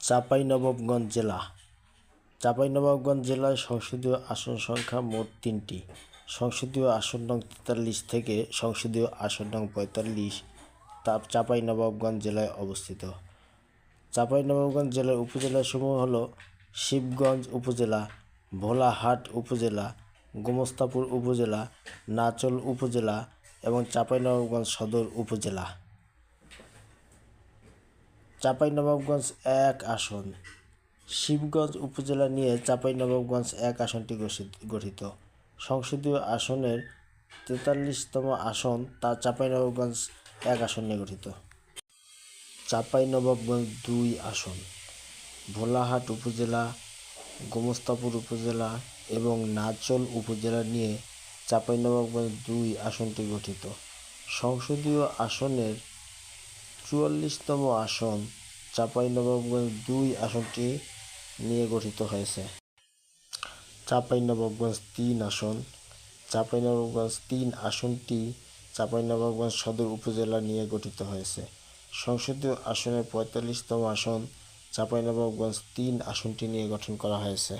চাঁপাইনবাবগঞ্জ জেলা। চাঁপাইনবাবগঞ্জ জেলায় সংসদীয় আসন সংখ্যা মোট 3টি। সংসদীয় আসন নং 43 থেকে সংসদীয় আসন নং 45 চাঁপাইনবাবগঞ্জ জেলায় অবস্থিত। চাঁপাইনবাবগঞ্জ জেলার উপজেলাসমূহ হল শিবগঞ্জ উপজেলা, ভোলাহাট উপজেলা, গোমস্তাপুর উপজেলা, নাচল উপজেলা এবং চাঁপাইনবাবগঞ্জ সদর উপজেলা। চাঁপাইনবাবগঞ্জ 1 আসন। শিবগঞ্জ উপজেলা নিয়ে চাঁপাইনবাবগঞ্জ 1 আসনটি গঠিত। সংসদীয় আসনের 43তম আসন তা চাঁপাইনবাবগঞ্জ 1 আসন নিয়ে গঠিত। চাঁপাইনবাবগঞ্জ 2 আসন। ভোলাহাট উপজেলা, গোমস্তাপুর উপজেলা এবং নাচল উপজেলা নিয়ে চাঁপাইনবাবগঞ্জ 2 আসনটি গঠিত। সংসদীয় আসনের 44তম আসন চাঁপাইনবাবগঞ্জ 2 আসনটি নিয়ে গঠিত হয়েছে। চাঁপাইনবাবগঞ্জ 3 আসন। চাঁপাইনবাবগঞ্জ 3 আসনটি চাঁপাইনবাবগঞ্জ সদর উপজেলা নিয়ে গঠিত হয়েছে। সংসদীয় আসনের 45তম আসন চাঁপাইনবাবগঞ্জ 3 আসনটি নিয়ে গঠন করা হয়েছে।